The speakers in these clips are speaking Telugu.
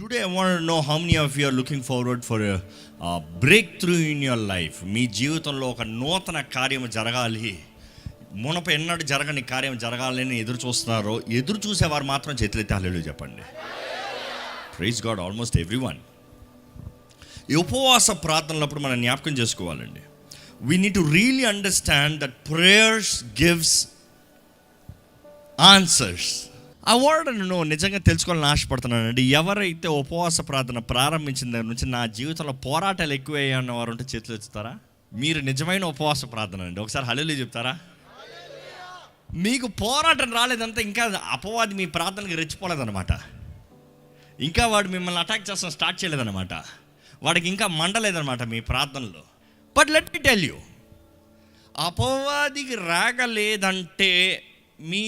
Today I want to know how many of you are looking forward for a breakthrough in your life. మీ జీవితంలో ఒక నూతన కార్యం జరగాలి, మునప ఎన్నడూ జరగని కార్యం జరగాలని ఎదురు చూస్తున్నారో, ఎదురు చూసేవారు మాత్రం చేతులెత్తి హల్లెలూయా చెప్పండి. Praise God. Almost everyone. ఈ ఉపవాస ప్రార్థనలప్పుడు మనం జ్ఞాపకం చేసుకోవాలండి. We need to really understand that prayers gives answers. ఆ వర్డ్ నిజంగా తెలుసుకోవాలని ఆశపడుతున్నానండి. ఎవరైతే ఉపవాస ప్రార్థన ప్రారంభించిన దగ్గర నుంచి నా జీవితంలో పోరాటాలు ఎక్కువయ్యాయన్న వారు ఉంటే చేతులు ఎత్తుతారా? మీరు నిజమైన ఉపవాస ప్రార్థన అండి. ఒకసారి హల్లెలూయా చెప్తారా? మీకు పోరాటం రాలేదంటే ఇంకా అపవాది మీ ప్రార్థనకి రెచ్చిపోలేదన్నమాట. ఇంకా వాడు మిమ్మల్ని అటాక్ చేస్తాం స్టార్ట్ చేయలేదన్నమాట. వాడికి ఇంకా మండలేదన్నమాట మీ ప్రార్థనలో. But let me tell you, అపవాదికి రాగలేదంటే మీ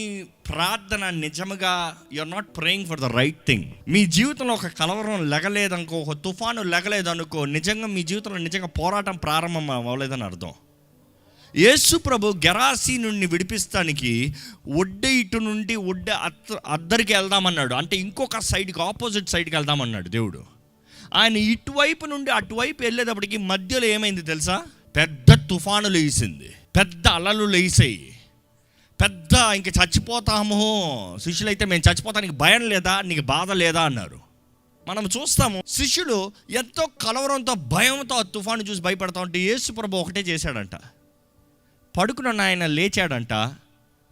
ప్రార్థన నిజముగా you are not praying for the right thing. మీ జీవితంలో ఒక కలవరం లెగలేదనుకో, ఒక తుఫాను లెగలేదనుకో, నిజంగా మీ జీవితంలో నిజంగా పోరాటం ప్రారంభం అవ్వలేదని అర్థం. యేసు ప్రభు గెరాసీ నుండి విడిపిస్తానికి ఒడ్డే ఇటు నుండి ఒడ్డే అద్దరికి వెళ్దామన్నాడు. అంటే ఇంకొక సైడ్కి, ఆపోజిట్ సైడ్కి వెళ్దామన్నాడు దేవుడు. ఆయన ఇటువైపు నుండి అటువైపు వెళ్ళేటప్పటికి మధ్యలో ఏమైంది తెలుసా? పెద్ద తుఫాను లేచింది, పెద్ద అలలు లేసాయి, పెద్ద ఇంక చచ్చిపోతాము. శిష్యులు అయితే మేము చచ్చిపోతానికి భయం లేదా, నీకు బాధ లేదా అన్నారు. మనం చూస్తాము శిష్యులు ఎంతో కలవరంతో భయంతో ఆ తుఫాను చూసి భయపడతా ఉంటే యేసు ప్రభు ఒకటే చేశాడంట. పడుకున్న ఆయన లేచాడంట,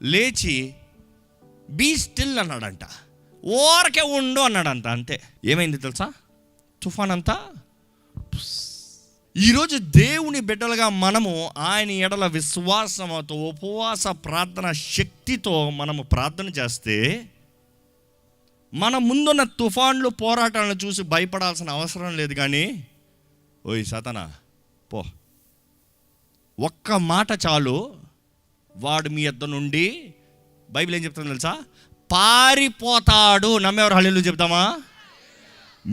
లేచి బీ స్టిల్ అన్నాడంట, ఓరకే ఉండు అన్నాడంట. అంతే. ఏమైంది తెలుసా? తుఫాన్ అంతా. ఈరోజు దేవుని బిడ్డలుగా మనము ఆయన ఎడల విశ్వాసంతో ఉపవాస ప్రార్థన శక్తితో మనము ప్రార్థన చేస్తే మన ముందున్న తుఫాన్లు పోరాటాలను చూసి భయపడాల్సిన అవసరం లేదు. కానీ ఓయ్ సాతానా పో, ఒక్క మాట చాలు, వాడు మీ యొద్ద నుండి, బైబిల్ ఏం చెప్తుంది తెలుసా? పారిపోతాడు. నమ్మేవారు హల్లెలూయా చెప్తామా?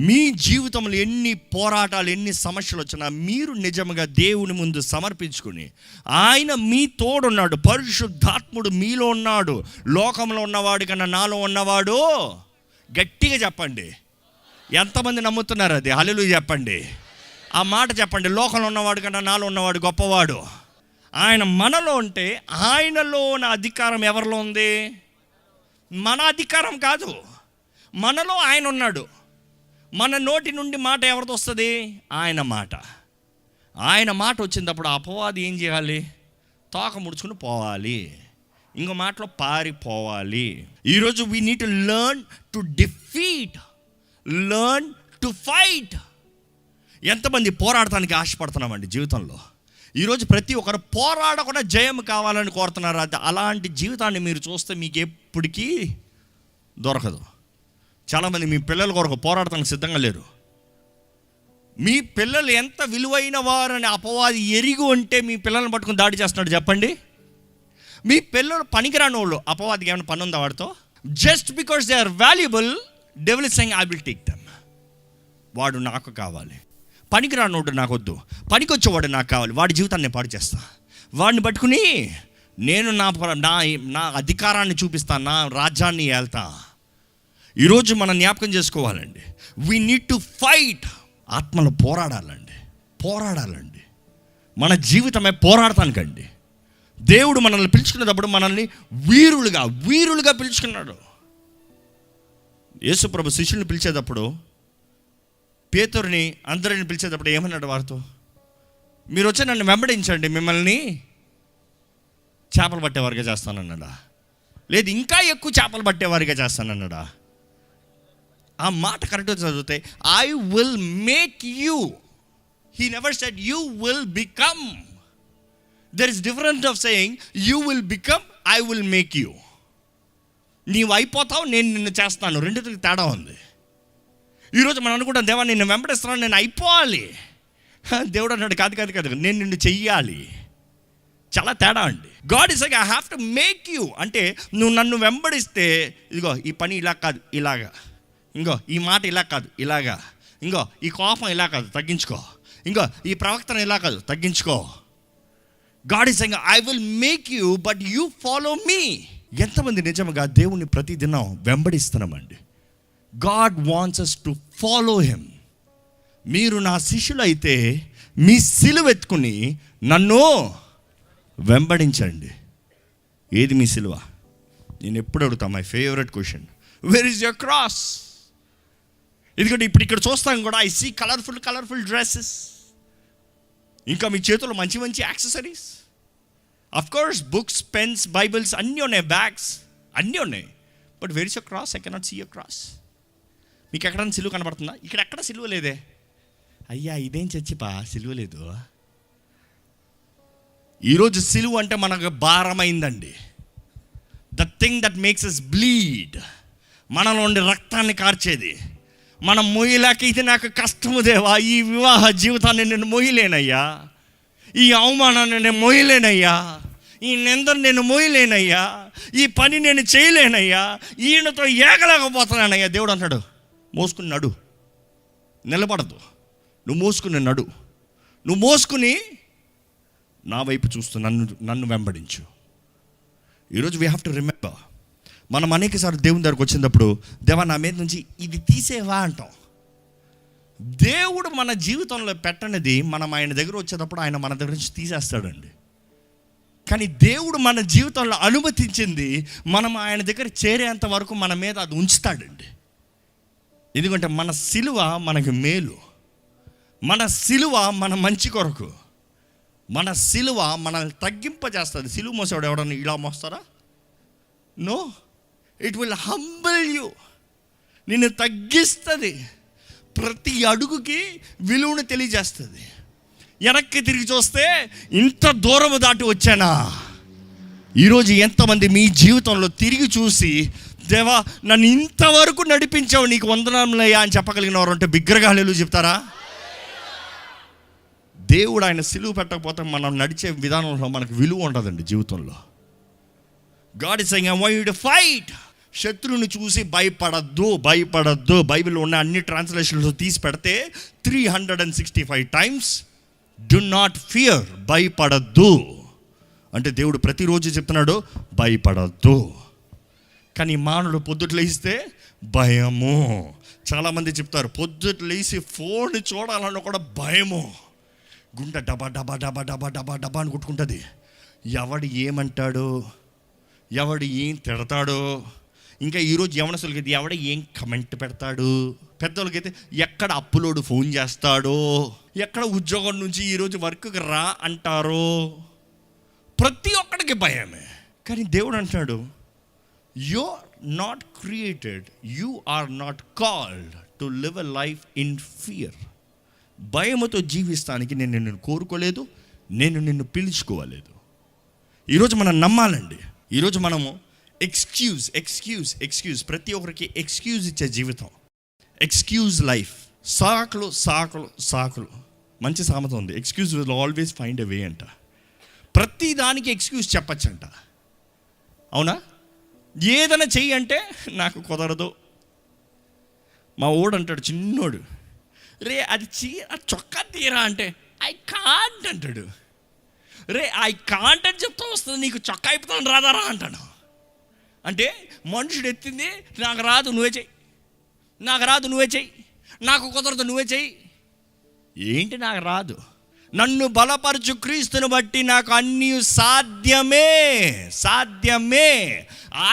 మీ జీవితంలో ఎన్ని పోరాటాలు, ఎన్ని సమస్యలు వచ్చినా మీరు నిజంగా దేవుని ముందు సమర్పించుకుని, ఆయన మీ తోడున్నాడు, పరిశుద్ధాత్ముడు మీలో ఉన్నాడు. లోకంలో ఉన్నవాడు కన్నా నాలో ఉన్నవాడు, గట్టిగా చెప్పండి. ఎంతమంది నమ్ముతున్నారు అది? హల్లెలూయా చెప్పండి. ఆ మాట చెప్పండి. లోకంలో ఉన్నవాడు కన్నా నాలో ఉన్నవాడు గొప్పవాడు. ఆయన మనలో ఉంటే ఆయనలో ఉన్న అధికారం ఎవరిలో ఉంది? మన అధికారం కాదు, మనలో ఆయన ఉన్నాడు. మన నోటి నుండి మాట ఎవరితో వస్తుంది? ఆయన మాట. ఆయన మాట వచ్చినప్పుడు అపవాది ఏం చేయాలి? తోక ముడుచుకుని పోవాలి, ఇంకో మాటలో పారిపోవాలి. ఈరోజు we need to learn to defeat, learn to fight. ఎంతమంది పోరాడటానికి ఆశపడుతున్నామండి జీవితంలో? ఈరోజు ప్రతి ఒక్కరు పోరాడకుండా జయం కావాలని కోరుతున్నారు. అది అలాంటి జీవితాన్ని మీరు చూస్తే మీకు ఎప్పటికీ దొరకదు. చాలామంది మీ పిల్లల కొరకు పోరాడటానికి సిద్ధంగా లేరు. మీ పిల్లలు ఎంత విలువైన వారని అపవాది ఎరిగి ఉంటే మీ పిల్లల్ని పట్టుకుని దాడి చేస్తున్నాడు చెప్పండి. మీ పిల్లలు పనికిరాని వాళ్ళు, అపవాదికి ఏమైనా పని ఉందా వాడితో? Just because they are valuable, devil is saying I will take them. వాడు నాకు కావాలి, పనికిరానోడు నాకు వద్దు, పనికొచ్చేవాడు నాకు కావాలి, వాడి జీవితాన్ని నేను పాడు చేస్తా. వాడిని పట్టుకుని నేను నా అధికారాన్ని చూపిస్తాను, నా రాజ్యాన్ని ఏళ్తా. ఈరోజు మనం జ్ఞాపకం చేసుకోవాలండి. We need to fight. ఆత్మలో పోరాడాలండి. మన జీవితమే పోరాడటానికండి. దేవుడు మనల్ని పిలుచుకునేటప్పుడు మనల్ని వీరులుగా పిలుచుకున్నాడు. యేసు ప్రభు శిష్యుల్ని పిలిచేటప్పుడు, పేతురుని అందరిని పిలిచేటప్పుడు ఏమన్నాడు వారితో? మీరు వచ్చి నన్ను వెంబడించండి, మిమ్మల్ని చేపలు పట్టేవారిగా చేస్తానన్నాడా? లేదు ఇంకా ఎక్కువ చేపలు పట్టేవారిగా చేస్తానన్నాడా? ఆ మాట కరెక్ట్గా చదివితే I will make you. He never said you will become. There is difference of saying you will become, I will make you. నీవు అయిపోతావు, నేను నిన్ను చేస్తాను. రెండింటికి తేడా ఉంది. ఈరోజు మనం అనుకుంటాం, దేవా నిన్ను వెంబడిస్తున్నాను, నేను అయిపోవాలి. దేవుడు అన్నాడు కాదు, నేను నిన్ను చెయ్యాలి. చాలా తేడా అండి. God is like I have to make you. అంటే నువ్వు నన్ను వెంబడిస్తే, ఇదిగో ఈ పని ఇలా కాదు ఇలాగా, ఇంకో ఈ మాట ఇలా కాదు ఇలాగా, ఇంకో ఈ కోపం ఇలా కాదు తగ్గించుకో, ఇంకో ఈ ప్రవక్తన ఇలా కాదు తగ్గించుకో. God is saying I will make you but you follow me. ఎంతమంది నిజంగా దేవుని ప్రతిదినం వెంబడిస్తున్నామండి? God wants us to follow him. మీరు నా శిష్యులు అయితే మీ సిలువ ఎత్తుకుని నన్ను వెంబడించండి. ఏది మీ సిలువ? నేను ఎప్పుడు అడుగుతా, my favourite question, wear is your cross? ఎందుకంటే ఇప్పుడు ఇక్కడ చూస్తాం కూడా, ఐ సీ కలర్ఫుల్ డ్రెస్సెస్, ఇంకా మీ చేతుల్లో మంచి మంచి accessories, of course books, pens, Bibles అన్నీ ఉన్నాయి, బ్యాగ్స్ అన్నీ ఉన్నాయి. But where is your cross? I cannot see your cross. మీకు ఎక్కడైనా సిలువ కనబడుతుందా? ఇక్కడ ఎక్కడ సిలువ లేదే. అయ్యా ఇదేం చచ్చిపా, సిలువ లేదు. ఈరోజు సిలువ అంటే మనకు భారమైందండి. The thing that makes us bleed, మనలో ఉండే రక్తాన్ని కార్చేది. మనం మొయ్యలేక, ఇది నాకు కష్టము దేవా, ఈ వివాహ జీవితాన్ని నేను మొయ్యలేనయ్యా, ఈ అవమానాన్ని నేను మొయ్యలేనయ్యా, ఈ నిందను నేను మోయలేనయ్యా, ఈ పని నేను చేయలేనయ్యా, ఈయనతో ఏగలేకపోతున్నానయ్యా. దేవుడు అంటాడు, మోసుకుని నడు, నిలబడదు, నువ్వు మోసుకుని నడు, నువ్వు మోసుకుని నా వైపు చూస్తూ నన్ను వెంబడించు. ఈరోజు వీ హ్యావ్ టు రిమెంబర్, మనం అనేకసార్లు దేవుని దగ్గరకు వచ్చినప్పుడు, దేవా నా మీద నుంచి ఇది తీసేవా అంటాం. దేవుడు మన జీవితంలో పెట్టనిది మనం ఆయన దగ్గర వచ్చేటప్పుడు ఆయన మన దగ్గర నుంచి తీసేస్తాడండి. కానీ దేవుడు మన జీవితంలో అనుమతించింది మనం ఆయన దగ్గర చేరేంత వరకు మన మీద అది ఉంచుతాడండి. ఎందుకంటే మన సిలువ మనకి మేలు, మన సిలువ మన మంచి కొరకు, మన సిలువ మనల్ని తగ్గింపజేస్తుంది. సిలువ మోసేవాడు ఎవడన్నా ఇలా మోస్తారా? No, it will humble you, నిన్ను తగ్గిస్తుంది, ప్రతి అడుగుకి విలువను తెలియజేస్తుంది. వెనక్కి తిరిగి చూస్తే ఇంత దూరము దాటి వచ్చానా. ఈరోజు ఎంతమంది మీ జీవితంలో తిరిగి చూసి, దేవా నన్ను ఇంతవరకు నడిపించావు, నీకు వందనములయ్యా అని చెప్పగలిగిన వారు అంటే బిగ్గరగా హల్లెలూయా చెప్తారా? దేవుడు ఆయన సిలువ పెట్టకపోతే మనం నడిచే విధానంలో మనకు విలువ ఉండదండి జీవితంలో. God is saying I want you to fight. శత్రువుని చూసి భయపడద్దు. బైబిల్లో ఉన్న అన్ని ట్రాన్స్లేషన్లు తీసి పెడితే 365 టైమ్స్ డు నాట్ ఫియర్, భయపడద్దు అంటే దేవుడు ప్రతిరోజు చెప్తున్నాడు భయపడద్దు. కానీ మానవుడు పొద్దుట లేస్తే భయము. చాలామంది చెప్తారు పొద్దుట లేచి ఫోన్ చూడాలన్నా కూడా భయము, గుండె డబా డబా డబా డబా డబా డబా అని కొట్టుకుంటుంది. ఎవడు ఏమంటాడో, ఎవడు ఏం తిడతాడో, ఇంకా ఈరోజు యవనస్తులకైతే ఎవడ ఏం కమెంట్ పెడతాడు, పెద్దోళ్ళకైతే ఎక్కడ అప్లోడ్ ఫోన్ చేస్తాడో, ఎక్కడ ఉద్యోగం నుంచి ఈరోజు వర్క్కి రా అంటారో, ప్రతి ఒక్కడికి భయమే. కానీ దేవుడు అంటాడు, you are not created, you are not called to live a life in fear. భయముతో జీవిస్తానికి నేను నిన్ను కోరుకోలేదు, నేను నిన్ను పిలుచుకోలేదు. ఈరోజు మనం నమ్మాలండి. ఈరోజు మనము ఎక్స్క్యూజ్ ప్రతి ఒక్కరికి ఎక్స్క్యూజ్ ఇచ్చే జీవితం, ఎక్స్క్యూజ్ లైఫ్. సాకులు మంచి సామెత ఉంది, excuse will always find a way అంట. ప్రతి దానికి ఎక్స్క్యూజ్ చెప్పచ్చంట, అవునా? ఏదైనా చెయ్యి అంటే నాకు కుదరదు. మా ఓడు అంటాడు, చిన్నోడు, రే అది చొక్కా తీరా అంటే ఐ కాంట్ అంటాడు. రే ఐ కాంట్ అని చెప్తా వస్తుంది, నీకు చొక్కా అయిపోతాను రాదారా అంటాను. అంటే మనుషుడు ఎత్తింది, నాకు రాదు నువ్వే చెయ్యి, నాకు రాదు నువ్వే చెయ్యి, నాకు కుదరదు నువ్వే చెయ్యి. ఏంటి నాకు రాదు? నన్ను బలపరచు క్రీస్తుని బట్టి నాకు అన్నీ సాధ్యమే.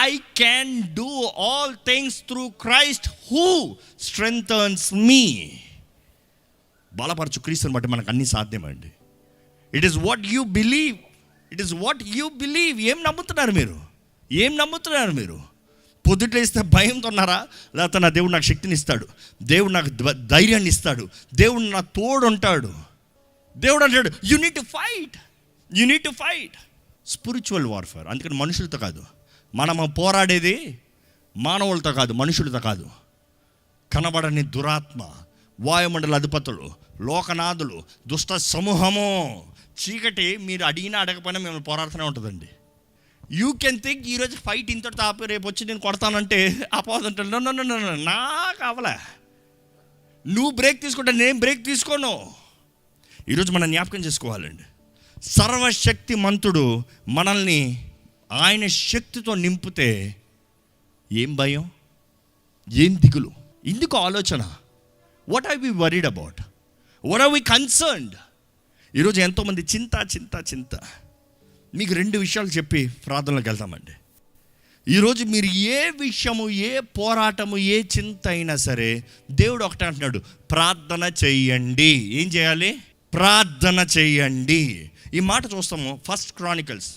I can do all things through Christ who strengthens me. బలపరచు క్రీస్తుని బట్టి మనకు అన్నీ సాధ్యమండి. It is what you believe. ఏం నమ్ముతున్నారు మీరు? పొద్దుట్లో ఇస్తే భయంతో ఉన్నారా? లేకపోతే నా దేవుడు నాకు శక్తిని ఇస్తాడు, దేవుడు నాకు ధైర్యాన్ని ఇస్తాడు, దేవుడు నా తోడు ఉంటాడు. దేవుడు అంటాడు you need to fight spiritual warfare. అందుకని మనుషులతో కాదు, మనము పోరాడేది మానవులతో కాదు, మనుషులతో కాదు. కనబడని దురాత్మ, వాయుమండల అధిపతులు, లోకనాథులు, దుష్ట సమూహము, చీకటి మీరు అడిగినా అడగపోయినా మిమ్మల్ని పోరాడుతూనే ఉంటుందండి. యూ కెన్ థింక్ ఈరోజు ఫైట్ ఇంతటి తాపి రేపు వచ్చి నేను కొడతానంటే అపోదంటే నాకు అవలే, నువ్వు బ్రేక్ తీసుకుంటే నేను బ్రేక్ తీసుకోను. ఈరోజు మనం జ్ఞాపకం చేసుకోవాలండి, సర్వశక్తి మంతుడు మనల్ని ఆయన శక్తితో నింపితే ఏం భయం, ఏం దిగులు? ఎందుకు ఆలోచన? What are we worried about? What are we concerned? ఈరోజు ఎంతోమంది చింత. మీకు 2 విషయాలు చెప్పి ప్రార్థనలోకి వెళ్తామండి. ఈరోజు మీరు ఏ విషయము, ఏ పోరాటము, ఏ చింత అయినా సరే దేవుడు ఒకటే అంటున్నాడు, ప్రార్థన చెయ్యండి. ఏం చేయాలి? ప్రార్థన చెయ్యండి. ఈ మాట చూస్తాము 1 Chronicles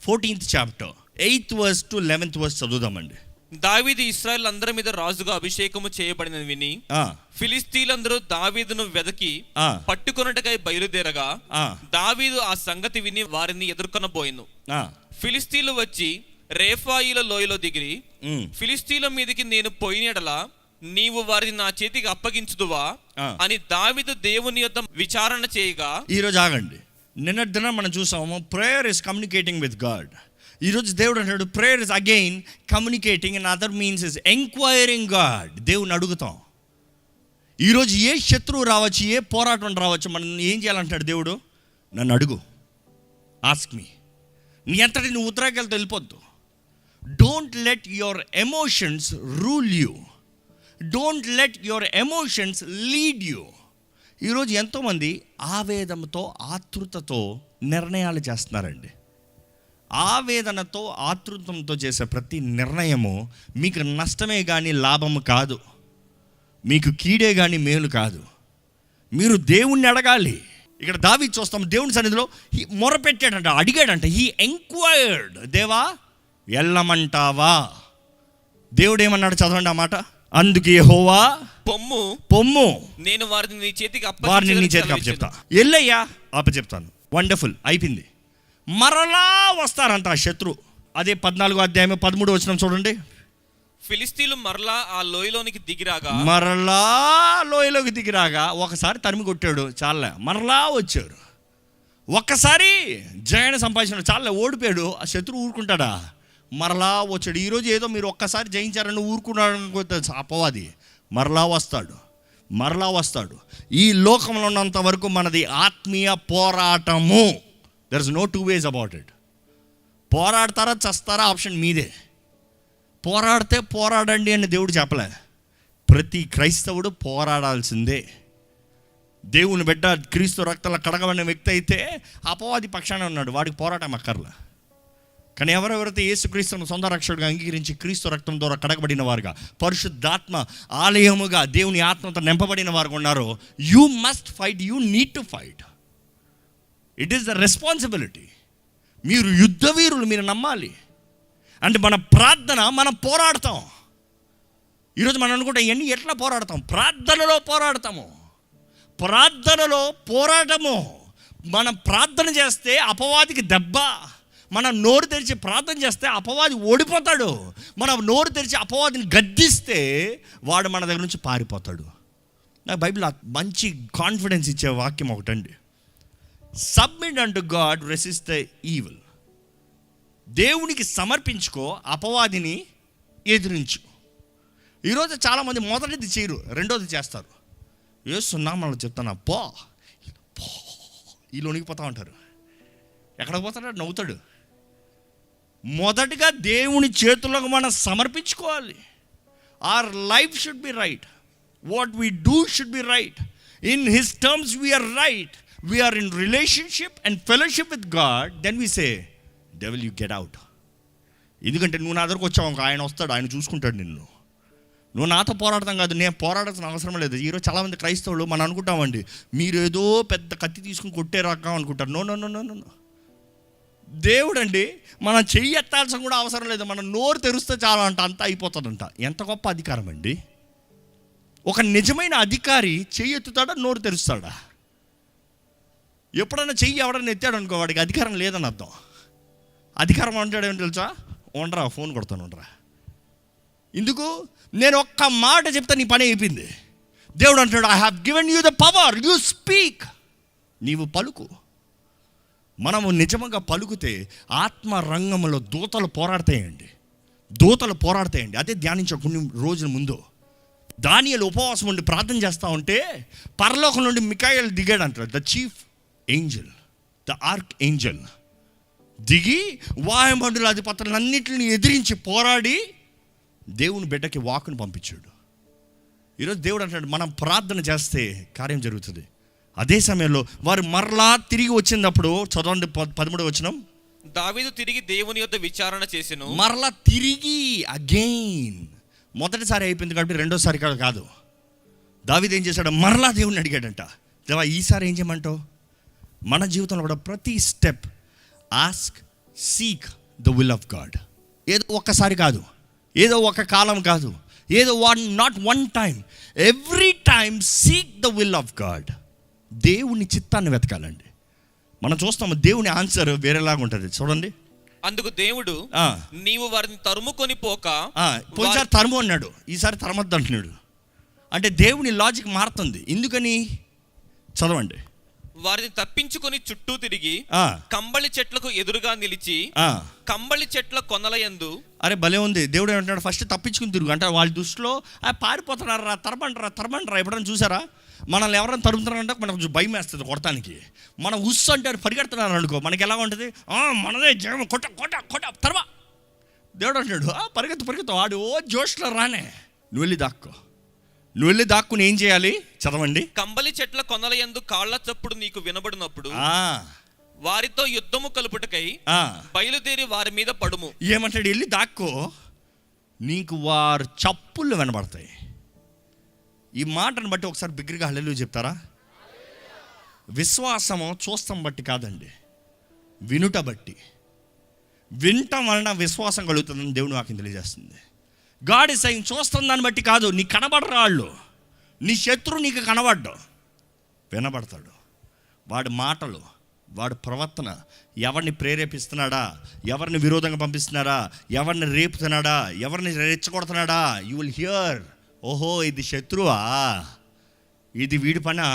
14th chapter 8th verse to 11th verse చదువుదామండి. దావీదు ఇశ్రాయేలు అందరి మీద రాజుగా అభిషేకము చేయబడినది విని ఫిలిస్తీన్లందరూ దావీదును వెదకి పట్టుకొనుటకై బయలుదేరగా దావీదు ఆ సంగతి విని వారిని ఎదుర్కొనబోయెను. ఫిలిస్తీన్లు వచ్చి రేఫాయిల లోయలో దిగిరి. ఫిలిస్తీన్ల మీదకి నేను పోయినడలా నీవు వారిని నా చేతికి అప్పగించుదువా అని దావీదు దేవుని యొద్ద విచారణ చేయగా. ఈరోజు ఆగండి. నిన్నటి దినం మనం చూసాము, prayer is communicating with God. ఈరోజు దేవుడు అంటాడు, prayer is again communicating and other means is enquiring God. దేవుని అడుగుతాం. ఈరోజు ఏ శత్రువు రావచ్చు, ఏ పోరాటం రావచ్చు, మనం ఏం చేయాలంటాడు దేవుడు? నన్ను అడుగు, ఆస్క్ మీ. నీ అంతటి నువ్వు ఉత్తరాకెళ్తే వెళ్ళిపోద్దు. Don't let your emotions rule you. Don't let your emotions lead you. ఈరోజు ఎంతోమంది ఆవేదనతో, ఆతృతతో నిర్ణయాలు చేస్తున్నారండి. ఆవేదనతో, ఆతృతంతో చేసే ప్రతి నిర్ణయము మీకు నష్టమే కానీ లాభము కాదు. మీకు కీడే కానీ మేలు కాదు. మీరు దేవుణ్ణి అడగాలి. ఇక్కడ దావీదు చూస్తాం, దేవుని సన్నిధిలో మొరపెట్టాడంట, అడిగాడంట. హీ ఎంక్వైర్డ్, దేవా వెళ్ళమంటావా? దేవుడు ఏమన్నాడు? చదవండి ఆ మాట. అందుకు యెహోవా పొమ్ము, నేను వారిని నీ చేతికి అప్పచెప్తా. ఎల్లయ్యా అప్పచెప్తాను. వండర్ఫుల్, అయిపోయింది. మరలా వస్తారంట ఆ శత్రు. అదే 14వ అధ్యాయం 13వ వచనం చూడండి. ఫిలిస్తీన్లు మరలా ఆ లోయలోనికి దిగిరాగా ఒకసారి తరిమి కొట్టాడు, చాలా. మరలా వచ్చారు, ఒక్కసారి జయాన్ని సంపాదించాడు, చాలా. ఓడిపోయాడు. ఆ శత్రువు ఊరుకుంటాడా? మరలా వచ్చాడు. ఈరోజు ఏదో మీరు ఒక్కసారి జయించారని ఊరుకున్నాడు అపవాది. మరలా వస్తాడు. ఈ లోకంలో ఉన్నంత వరకు మనది ఆత్మీయ పోరాటము. There is no 2 ways about it. పోరాడతారా చస్తారా ఆప్షన్ మీదే. పోరాడితే పోరాడండి అని దేవుడు చెప్పలే. ప్రతి క్రైస్తవుడు పోరాడాల్సిందే. దేవుని బిడ్డ క్రీస్తు రక్తంలో కడగబడిన వ్యక్తి అయితే అపవాది పక్షాన ఉన్నాడు, వాడికి పోరాటం అక్కర్లా. కానీ ఎవరెవరైతే యేసుక్రీస్తును సొంత రక్షకుడిగా అంగీకరించి క్రీస్తు రక్తం ద్వారా కడగబడిన వారుగా, పరిశుద్ధాత్మ ఆలయముగా దేవుని ఆత్మతో నింపబడిన వారు ఉన్నారో, you must fight. You need to fight. It is the responsibility. మీరు యుద్ధ వీరులు, మీరు నమ్మాలి. అంటే మన ప్రార్థన, మనం పోరాడతాం. ఈరోజు మనం అనుకుంటాం ఇవన్నీ ఎట్లా పోరాడతాం? ప్రార్థనలో పోరాటము. మనం ప్రార్థన చేస్తే అపవాదికి దెబ్బ. మనం నోరు తెరిచి ప్రార్థన చేస్తే అపవాది ఓడిపోతాడు. మనం నోరు తెరిచి అపవాదిని గద్దిస్తే వాడు మన దగ్గర నుంచి పారిపోతాడు. నాకు బైబిల్ మంచి కాన్ఫిడెన్స్ ఇచ్చే వాక్యం ఒకటండి. Submit unto God, resist the evil. దేవునికి సమర్పించుకో, అపవాదిని ఎదిరించు. ఈరోజు చాలామంది మొదటిది చేయరు, రెండోది చేస్తారు. యేసు నామములో చెప్తాను పో, వీళ్ళు వణికిపోతూ ఉంటారు. ఎక్కడికి పోతాడు? నవ్వుతాడు. మొదటిగా దేవుని చేతుల్లోకి మనం సమర్పించుకోవాలి. Our life should be right. What we do should be right. In his terms we are right. We are in relationship and fellowship with God. Then we say, devil you get out. ఎందుకంటే నువ్వు నా దగ్గరకు వచ్చావు, ఆయన వస్తాడు, ఆయన చూసుకుంటాడు నిన్ను. నువ్వు నాతో పోరాడతాం కాదు, నేను పోరాడాల్సిన అవసరం లేదు. ఈరోజు చాలామంది క్రైస్తవులు మనం అనుకుంటామండి, మీరు ఏదో పెద్ద కత్తి తీసుకుని కొట్టే రకం అనుకుంటారు. నో. దేవుడు అండి, మనం చెయ్యి ఎత్తాల్సిన కూడా అవసరం లేదు. మనం నోరు తెరిస్తే చాలా అంతా అయిపోతుందంట. ఎంత గొప్ప అధికారం అండి! ఒక నిజమైన అధికారి చెయ్యి ఎత్తుతాడా, నోరు తెరుస్తాడా? ఎప్పుడైనా చెయ్యి ఎవడన్నా ఎత్తాడు అనుకో, వాడికి అధికారం లేదని అర్థం. అధికారం అంటాడేమో తెలుసా? ఉండరా, ఫోన్ కొడతాను, ఉండరా. ఎందుకు? నేను ఒక్క మాట చెప్తా, నీ పని అయిపోయింది. దేవుడు అంటాడు, I have given you the power, you speak. నీవు పలుకు. మనము నిజంగా పలుకుతే ఆత్మ రంగంలో దూతలు పోరాడతాయండి. అదే ధ్యానించే కొన్ని రోజుల ముందు దానియేలు ఉపవాసం ఉండి ప్రార్థన చేస్తూ ఉంటే పరలోకం నుండి మిఖాయేలు దిగాడు అంటారు. The chief Angel, the arc Angel దిగి వాయుమండల అధిపతులన్నింటిని ఎదిరించి పోరాడి దేవుని బిడ్డకి వాకును పంపించాడు. ఈరోజు దేవుడు అంటాడు మనం ప్రార్థన చేస్తే కార్యం జరుగుతుంది. అదే సమయంలో వారు మరలా తిరిగి వచ్చినప్పుడు చదవండి 13వ వచనం. దావీదు తిరిగి దేవుని యొద్ద విచారణ చేసెను. మరలా తిరిగి అగైన్, మొదటిసారి అయిపోయింది కాబట్టి రెండోసారి కాదు. దావీదు ఏం చేశాడు? మరలా దేవుని అడిగాడంట, దేవా ఈసారి ఏం చేయమంటావు? మన జీవితంలో కూడా ప్రతి step ask, seek the will of God. ఏదో ఒక్కసారి కాదు, ఏదో ఒక కాలం కాదు, ఏదో not one time, every time seek the will of God. దేవుని చిత్తాన్ని వెతకాలండి. మనం చూస్తాము దేవుని ఆన్సర్ వేరేలాగా ఉంటుంది. చూడండి, అందుకు దేవుడు నీవు వారిని తరుముకొని పోక, పోయినసారి తరుము అన్నాడు, ఈసారి తరమద్దు అంటున్నాడు. అంటే దేవుని లాజిక్ మారుతుంది. ఎందుకని? చదవండి. వారిని తప్పించుకొని చుట్టూ తిరిగి కంబళి చెట్లకు ఎదురుగా నిలిచి కంబళి చెట్ల కొనలయందు. అరే భలే ఉంది. దేవుడు ఏమంటున్నాడు? ఫస్ట్ తప్పించుకుని తిరుగు అంటే వాళ్ళ దృష్టిలో పారిపోతున్నారా, తరమంటారా. ఎప్పుడైనా చూసారా? మనల్ని ఎవరైనా తరుముతున్నారంటే మనకు కొంచెం భయం వేస్తుంది కొడతానికి. మనం ఉస్ అంటే పరిగెడుతున్నారు అనుకో, మనకి ఎలా ఉంటుంది? మనదే జయం, కొట్ట తర్వా. దేవుడు అంటాడు పరిగెత్తు వాడు జోష్లో రానే, నువ్వు వెళ్ళి దాక్కుని ఏం చేయాలి? చదవండి. కంబలి చెట్ల కొనలయందు కాళ్ళ చప్పుడు నీకు వినబడినప్పుడు వారితో యుద్ధము కలుపుటకై బయలుదేరి వారి మీద పడుము. ఏమంటాడు? వెళ్ళి దాక్కో, నీకు వారు చప్పుళ్ళు వినబడతాయి. ఈ మాటను బట్టి ఒకసారి బిగ్గరగా హల్లెలూయా చెప్తారా? విశ్వాసము చూస్తాం బట్టి కాదండి, వినుట బట్టి. వినటం వలన విశ్వాసం కలుగుతుందని దేవుడు నాకు తెలియజేస్తుంది. గాడ్ ఈజ్ సెయింగ్ చూస్తున్న దాన్ని బట్టి కాదు. నీ కనబడరు వాళ్ళు, నీ శత్రువు నీకు కనబడ్డు, వినబడతాడు. వాడి మాటలు, వాడి ప్రవర్తన, ఎవరిని ప్రేరేపిస్తున్నాడా, ఎవరిని విరోధంగా పంపిస్తున్నాడా, ఎవరిని రేపుతున్నాడా, ఎవరిని రెచ్చగొడుతున్నాడా, యూ విల్ హియర్. ఓహో ఇది శత్రువా, ఇది వీడి పనా.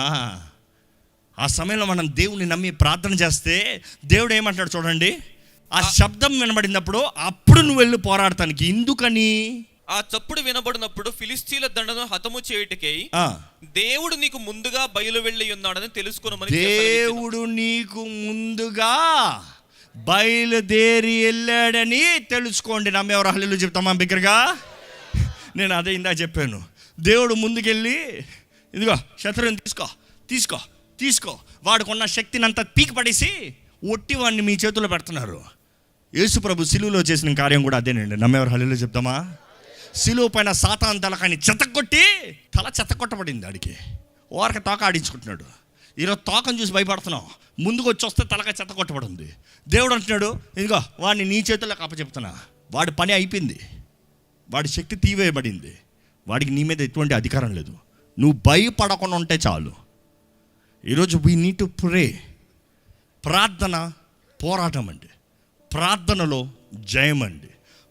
ఆ సమయంలో మనం దేవుని నమ్మి ప్రార్థన చేస్తే దేవుడు ఏమంటాడు చూడండి. ఆ శబ్దం వినబడినప్పుడు అప్పుడు నువ్వు వెళ్ళి పోరాడటానికి. ఎందుకని? ఆ చప్పుడు వినబడినప్పుడు ఫిలిస్తీన్ల దండను హతము చేయుటకై దేవుడు నీకు ముందుగా బయలు వెళ్ళి ఉన్నాడని తెలుసుకున్నామని. దేవుడు నీకు ముందుగా బయలుదేరి వెళ్ళాడని తెలుసుకోండి. నమ్మేవారు హల్లెలూయా చెప్తామా బిగ్గరగా? నేను అదే ఇందా చెప్పాను. దేవుడు ముందుకెళ్ళి ఇదిగో శత్రువుని తీసుకో వాడుకున్న శక్తిని అంతా పీకి పడేసి ఒట్టి వాడిని మీ చేతుల్లో పెడుతున్నారు. యేసు ప్రభు సిలువలో చేసిన కార్యం కూడా అదేనండి. నమ్మేవారు హల్లెలూయా చెప్తామా? సిలువ పైన సాతాను తలకాని తల చెత్తకొట్టబడింది. ఆడికి ఓరక తోక ఆడించుకుంటున్నాడు. ఈరోజు తోకను చూసి భయపడుతున్నావు, ముందుకు వచ్చి వస్తే తలకాయ చెత్తకొట్టబడింది. దేవుడు అంటున్నాడు ఇదిగో వాడిని నీ చేతుల్లోకి అప్పచెప్తున్నా. వాడి పని అయిపోయింది, వాడి శక్తి తీవేయబడింది, వాడికి నీ మీద ఎటువంటి అధికారం లేదు. నువ్వు భయపడకుండా ఉంటే చాలు. ఈరోజు వీ నీడ్ టు ప్రే. ప్రార్థన పోరాటం అండి, ప్రార్థనలో జయం అండి.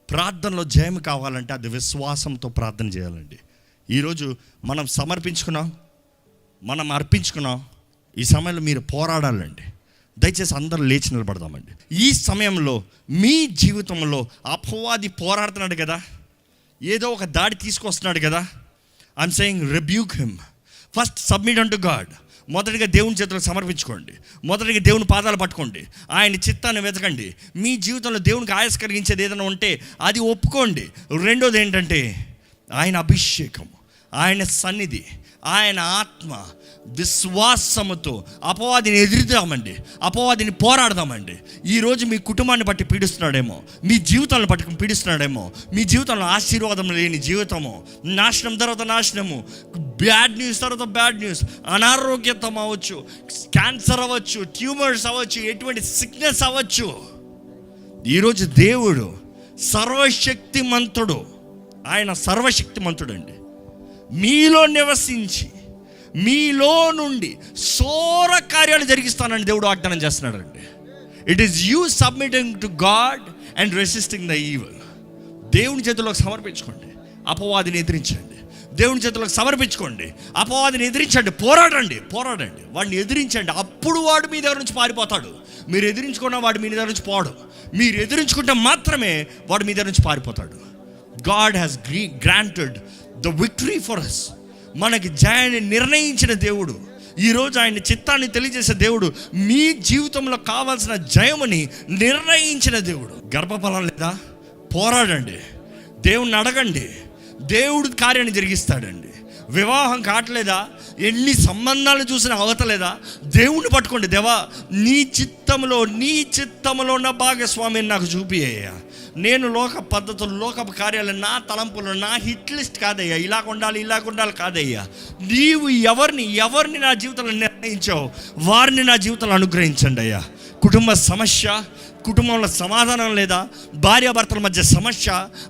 ప్రార్థనలో జయం కావాలంటే అది విశ్వాసంతో ప్రార్థన చేయాలండి. ఈరోజు మనం సమర్పించుకున్నాం, మనం అర్పించుకున్నాం. ఈ సమయంలో మీరు పోరాడాలండి. దయచేసి అందరూ లేచి నిలబడదామండి. ఈ సమయంలో మీ జీవితంలో అపవాది పోరాడుతున్నాడు కదా, ఏదో ఒక దాడి తీసుకొస్తున్నాడు కదా. I'm saying rebuke him. First submit unto God. మొదటిగా దేవుని చేతులకు సమర్పించుకోండి. మొదటిగా దేవుని పాదాలు పట్టుకోండి. ఆయన చిత్తాన్ని వెతకండి. మీ జీవితంలో దేవునికి ఆయాస కలిగించేది ఏదైనా ఉంటే అది ఒప్పుకోండి. రెండోది ఏంటంటే ఆయన అభిషేకం, ఆయన సన్నిధి, ఆయన ఆత్మ. విశ్వాసముతో అపవాదిని ఎదురుదామండి, అపవాదిని పోరాడదామండి. ఈరోజు మీ కుటుంబాన్ని బట్టి పీడిస్తున్నాడేమో, మీ జీవితాలను బట్టి పీడిస్తున్నాడేమో, మీ జీవితంలో ఆశీర్వాదం లేని జీవితము, నాశనం తర్వాత నాశనము, బ్యాడ్ న్యూస్ తర్వాత బ్యాడ్ న్యూస్, అనారోగ్యతం అవ్వచ్చు, క్యాన్సర్ అవ్వచ్చు, ట్యూమర్స్ అవ్వచ్చు, ఎటువంటి సిక్నెస్ అవ్వచ్చు. ఈరోజు దేవుడు సర్వశక్తిమంతుడు. ఆయన సర్వశక్తిమంతుడు అండి. మీలో నివసించి మీలో నుండి సోర కార్యాలు జరిగిస్తానని దేవుడు వాగ్దానం చేస్తున్నాడు అండి. It is you submitting to God and resisting the evil. దేవుని చేతుల్లోకి సమర్పించుకోండి, అపవాదిని ఎదిరించండి. దేవుని చేతుల్లోకి సమర్పించుకోండి, అపవాదిని ఎదిరించండి. పోరాడండి, వాడిని ఎదిరించండి. అప్పుడు వాడు మీ దగ్గర నుంచి పారిపోతాడు. మీరు ఎదిరించుకున్న వాడు మీ దగ్గర నుంచి పోడు. మీరు ఎదిరించుకుంటే మాత్రమే వాడు మీ దగ్గర నుంచి పారిపోతాడు. God has granted the victory for us. మనకి జయాన్ని నిర్ణయించిన దేవుడు. ఈరోజు ఆయన చిత్తాన్ని తెలియజేసే దేవుడు. మీ జీవితంలో కావాల్సిన జయముని నిర్ణయించిన దేవుడు. గర్భఫలం లేదా? పోరాడండి, దేవుణ్ణి అడగండి, దేవుడు కార్యాన్ని జరిగిస్తాడండి. వివాహం కావట్లేదా? ఎన్ని సంబంధాలు చూసినా అవతలేదా? దేవుణ్ణి పట్టుకోండి. దేవా, నీ చిత్తంలో ఉన్న భాగస్వామిని నాకు చూపియ్యా. నేను లోక పద్ధతులు, లోకపు కార్యాలు, నా తలంపులు, నా హిట్ లిస్ట్ కాదయ్యా. ఇలాగ ఉండాలి కాదయ్యా. నీవు ఎవరిని నా జీవితంలో నిర్ణయించావు, వారిని నా జీవితంలో అనుగ్రహించండి అయ్యా. కుటుంబ సమస్య, కుటుంబంలో సమాధానం లేదా, భార్యాభర్తల మధ్య సమస్య,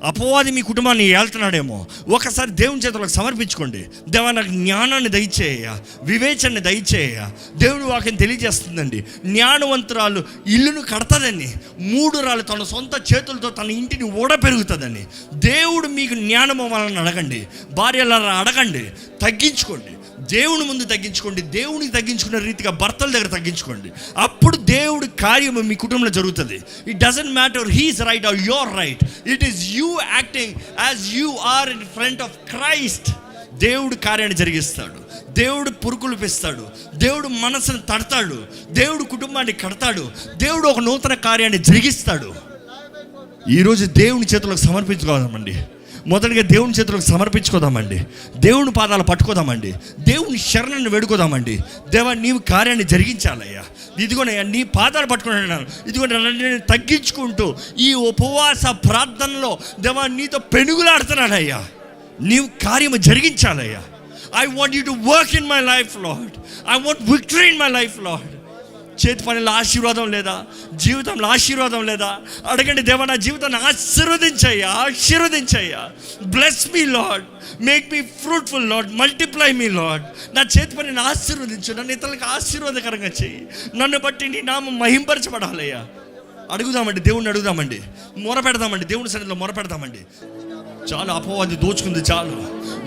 అపవాది మీ కుటుంబాన్ని ఏళ్తున్నాడేమో, ఒకసారి దేవుని చేతులకు సమర్పించుకోండి. దేవా, నాకు జ్ఞానాన్ని దయచేయ, వివేచనని దయచేయ. దేవుని వాక్యం తెలియజేస్తుందండి, జ్ఞానవంతురాలు ఇల్లును కడతదని, మూఢురాలు తన సొంత చేతులతో తన ఇంటిని పెరుగుతుందని. దేవుడు మీకు జ్ఞానము వలన అడగండి. భార్యలను అడగండి, తగ్గించుకోండి. దేవుని ముందు తగ్గించుకోండి. దేవునికి తగ్గించుకున్న రీతిగా భర్తల దగ్గర తగ్గించుకోండి. అప్పుడు దేవుడి కార్యము మీ కుటుంబంలో జరుగుతుంది. It doesn't matter he's right or your right. It is you acting as you are in front of Christ. దేవుడు కార్యాన్ని జరిగిస్తాడు. దేవుడు పురుకులుపిస్తాడు. దేవుడు మనసును తడతాడు. దేవుడు కుటుంబాన్ని కడతాడు. దేవుడు ఒక నూతన కార్యాన్ని జరిగిస్తాడు. ఈరోజు దేవుని చేతులకు సమర్పించుకోదామండి. మొదటిగా దేవుని చేతులకు సమర్పించుకోదామండి. దేవుని పాదాలు పట్టుకోదామండి. దేవుని శరణను వేడుకోదామండి. దేవా, నీవు కార్యాన్ని జరిగించాలయ్యా. ఇదిగోనయ్యా, నీ పాదాలు పట్టుకున్నాను. ఇదిగోండి, నేను తగ్గించుకుంటూ ఈ ఉపవాస ప్రార్థనలో దేవా నీతో పెనుగులాడుతున్నానయ్యా. నీవు కార్యము జరిగించాలయ్యా. I want you to work in my life Lord. I want victory in my life Lord. చేతి పనిలో ఆశీర్వాదం లేదా? జీవితంలో ఆశీర్వాదం లేదా? అడగండి, దేవా, నా జీవితాన్ని ఆశీర్వదించయ్యా. Bless me Lord, make me fruitful Lord, multiply me Lord. నా చేతి పనిని ఆశీర్వదించు, నన్ను ఇతరులకు ఆశీర్వాదకరంగా చెయ్యి. నన్ను బట్టి నీ నామం మహింపరచబడాలయ్యా. అడుగుదామండి, దేవుణ్ణి అడుగుదామండి, మొరపెడదామండి, దేవుని సన్నిధిలో మొరపెడదామండి. చాలు, అపవాది దోచుకుంది చాలు,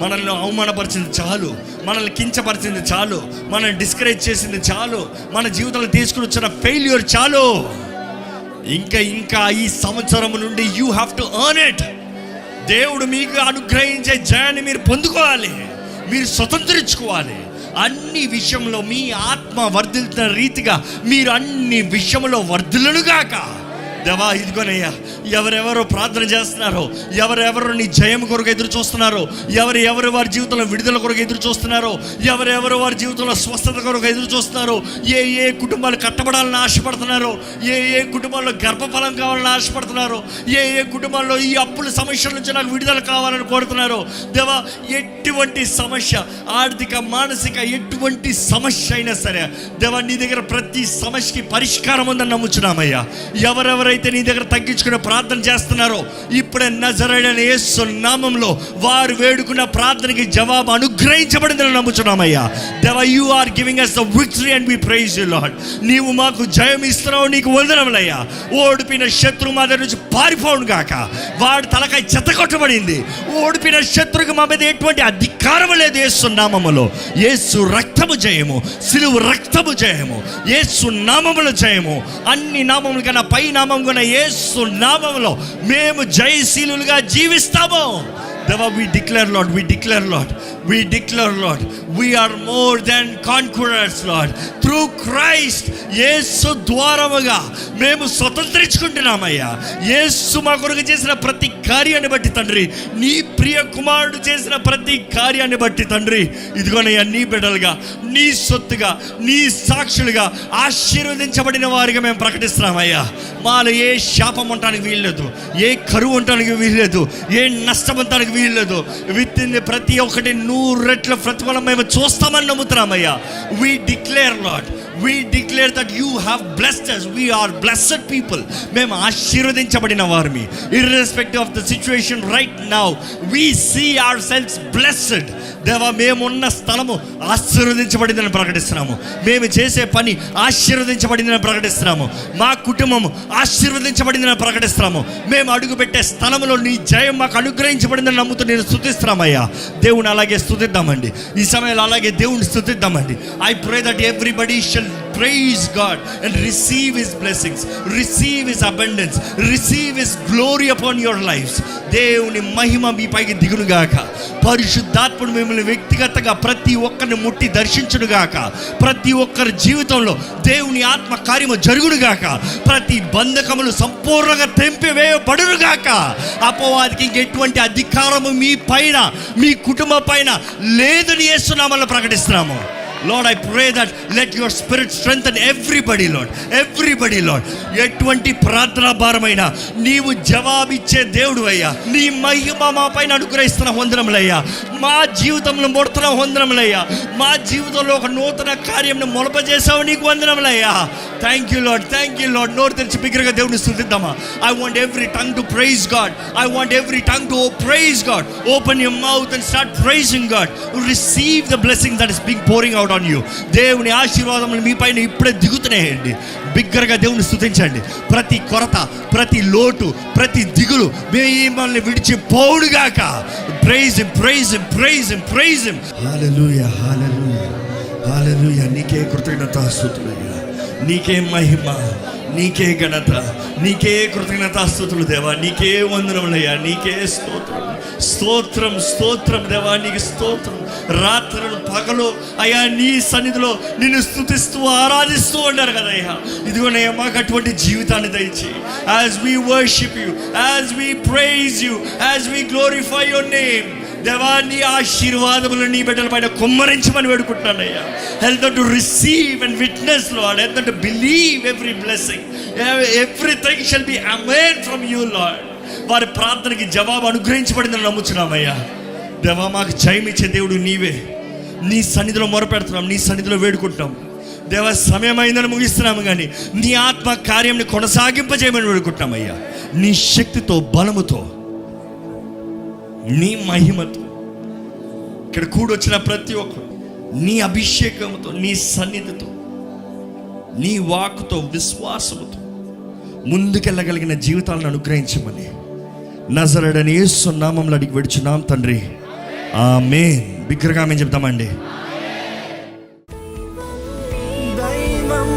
మనల్ని అవమానపరిచింది చాలు, మనల్ని కించపరిచింది చాలు, మనల్ని డిస్కరేజ్ చేసింది చాలు, మన జీవితంలో తీసుకుని వచ్చిన ఫెయిల్యూర్ చాలు. ఇంకా ఈ సంవత్సరం నుండి you have to earn it. దేవుడు మీకు అనుగ్రహించే జయాన్ని మీరు పొందుకోవాలి, మీరు స్వతంత్రించుకోవాలి. అన్ని విషయంలో మీ ఆత్మ వర్ధిల్తున్న రీతిగా మీరు అన్ని విషయంలో వర్ధిల్లుగాక. దేవా, ఇదిగోనయ్యా, ఎవరెవరో ప్రార్థన చేస్తున్నారో, ఎవరెవరు నీ జయం కొరకు ఎదురు చూస్తున్నారో, ఎవరు వారి జీవితంలో విడుదల కొరకు ఎదురు చూస్తున్నారో, ఎవరెవరు వారి జీవితంలో స్వస్థత కొరకు ఎదురు చూస్తున్నారో, ఏ కుటుంబాలు కట్టబడాలని ఆశపడుతున్నారో, ఏ కుటుంబాల్లో గర్భఫలం కావాలని ఆశపడుతున్నారో, ఏ కుటుంబాల్లో ఈ అప్పుల సమస్యల నుంచి నాకు విడుదల కావాలని కోరుతున్నారో, దేవా, ఎటువంటి సమస్య, ఆర్థిక, మానసిక ఎటువంటి సమస్య అయినా సరే, దేవా, నీ దగ్గర ప్రతి సమస్యకి పరిష్కారం ఉందని నమ్ముచున్నామయ్యా. ఎవరెవరైతే నీ దగ్గర తగ్గించుకునే ప్రార్థన చేస్తున్నారో, ఇప్పుడే నజరేయుడైన యేసు నామములో వారు వేడుకున్న ప్రార్థనకి జవాబు అనుగ్రహించబడిందని నమ్ముచున్నామయ్యా. దేవా, you are giving us the victory and we praise you Lord. నీవు మాకు జయం ఇస్తున్నావు, నీకు వందనములయ్యా. ఓడిపిన శత్రు మా దగ్గర నుంచి పారిపోవును గాక. వాడి తలకాయ చెత్తకొట్టబడింది. ఓడిపిన శత్రువుకి మా మీద ఎటువంటి అధికారం లేదు. యేసు నామములో, యేసు రక్తము జయము, సిలువ రక్తము జయము, యేసు నామములో జయము. అన్ని నామముల కన్నా పై నామం కొన్న యేసు నామములో మేము జయశీలులుగా జీవిస్తాము. Dewa, we declare, Lord, we are more than conquerors, Lord. Through Christ, యేసు ద్వారముగా మేము స్వతంత్రించుకుంటున్నామయ్యా. యేసు మా కొరకు చేసిన ప్రతి కార్యాన్ని బట్టి తండ్రి, నీ ప్రియ కుమారుడు చేసిన ప్రతి కార్యాన్ని బట్టి తండ్రి, ఇదిగోనయ్యా, నీ బిడ్డలుగా, నీ సొత్తుగా, నీ సాక్షులుగా ఆశీర్వదించబడిన వారిగా మేము ప్రకటిస్తున్నామయ్యా. మాలో ఏ శాపం ఉండటానికి వీల్లేదు, ఏ కరువు ఉండటానికి వీల్లేదు, ఏ నష్టం ఉండటానికి వీల్లేదు. విత్తింది ప్రతి ఒక్కటి 100 రెట్ల ప్రతిఫలం మేము చూస్తామని నమ్ముతున్నామయ్యా. We declare, Lord, we declare that you have blessed us. We are blessed people. మేము ఆశీర్వదించబడిన వారిమి. Irrespective of the situation right now, we see ourselves blessed. దేవా, మేమున్న స్థలము ఆశీర్వదించబడిందని ప్రకటిస్తున్నాము. మేము చేసే పని ఆశీర్వదించబడిందని ప్రకటిస్తున్నాము. మా కుటుంబము ఆశీర్వదించబడిందని ప్రకటిస్తున్నాము. మేము అడుగుపెట్టే స్థలంలో నీ జయం మాకు అనుగ్రహించబడిందని నమ్ముతూ నేను స్తుతిస్తున్నామయ్యా. దేవుని అలాగే స్తుతిద్దామండి. ఈ సమయంలో అలాగే దేవుని స్తుతిద్దామండి. I pray that everybody shall praise God and receive His blessings, receive His abundance, receive His glory upon your lives. దేవుని మహిమ మీ పైకి దిగునుగాక. పరిశుద్ధాత్ముడు మిమ్మల్ని వ్యక్తిగతంగా ప్రతి ప్రతి ఒక్కరిని ముట్టి దర్శించునుగాక. ప్రతి ఒక్కరి జీవితంలో దేవుని ఆత్మ కార్యము జరుగునుగాక. ప్రతి బంధకములు సంపూర్ణంగా తెంపివేయబడునుగాక. అపవాదికి ఇంకెటువంటి అధికారము మీ పైన, మీ కుటుంబం పైన లేదని యేసునామములో ప్రకటిస్తున్నాము. Lord, I pray that let your spirit strengthen everybody, Lord. Everybody, Lord. ఎటువంటి ప్రార్థనా భారమైన నీవు జవాబిచ్చే దేవుడు అయ్యా. నీ మహిమ మా పైన అనుగ్రహిస్తున్న వందనములయ్యా. మా జీవితంలో మొడుతున్న వందనములయ్యా. మా జీవితంలో ఒక నూతన కార్యంను మొలపజేసావు, నీకు వందనములయ్యా. Thank you Lord, thank you Lord. నోరు తెరిచి బిగ్గరగా దేవుని స్తుతిద్దామా. I want every tongue to praise God. I want every tongue to praise God. Open your mouth and start praising God. Receive the blessing that is being pouring out on you. దేవుని ఆశీర్వాదములు మీ పైన ఇప్పుడే దిగుతున్నాయండి. బిగ్గరగా దేవుని స్తుతించండి. ప్రతి కొరత, ప్రతి లోటు, ప్రతి దిగులు మిమ్మల్ని విడిచి పోవుడుగాక. Praise him, praise him, praise him, praise him. Hallelujah, hallelujah, hallelujah. నీకే కృతజ్ఞతాస్తుతులయ్యా, నీకే మహిమ, నీకే ఘనత, నీకే కృతజ్ఞతాస్తుతులు దేవా. నీకే వందనములయ్యా, నీకే స్తోత్రం, స్తోత్రం, స్తోత్రం దేవా. నీకు స్తోత్రం. రాత్రులు పగలు అయ్యా నీ సన్నిధిలో నిన్ను స్తుతిస్తూ ఆరాధిస్తూ ఉన్నారు కదయ్యా. ఇదిగోనయ్యా మాకు అటువంటి జీవితాన్ని దయచి. As we worship you, as we praise you, as we glorify your name దేవా, నీ ఆశీర్వాదములు నీ బిడ్డల పైన కుమ్మరించమని వేడుకుంటానయ్యా. Help them to receive and witness Lord. Help them to believe every blessing. Everything shall be amen from you Lord. వారి ప్రార్థనకి జవాబు అనుగ్రహించబడిందని నమ్ముచున్నామయ్యా. దేవా మాకు జయమిచ్చే దేవుడు నీవే. నీ సన్నిధిలో మొరపెడుతున్నాం, నీ సన్నిధిలో వేడుకుంటాం దేవా. సమయం అయిందని ముగిస్తున్నాము, కానీ నీ ఆత్మ కార్యంని కొనసాగింపజేయమని వేడుకుంటామయ్యా. నీ శక్తితో, బలముతో, నీ మహిమతో ఇక్కడ కూడొచ్చిన ప్రతి ఒక్కరు నీ అభిషేకంతో, నీ సన్నిధితో, నీ వాక్కుతో, విశ్వాసముతో ముందుకెళ్ళగలిగిన జీవితాలను అనుగ్రహించమని నజరేయుడైన యేసు నామములో అడిగి వేడుచున్నాం తండ్రి, ఆమేన్. బిగ్గరగా ఆమేన్ చెప్తామండి. దైవం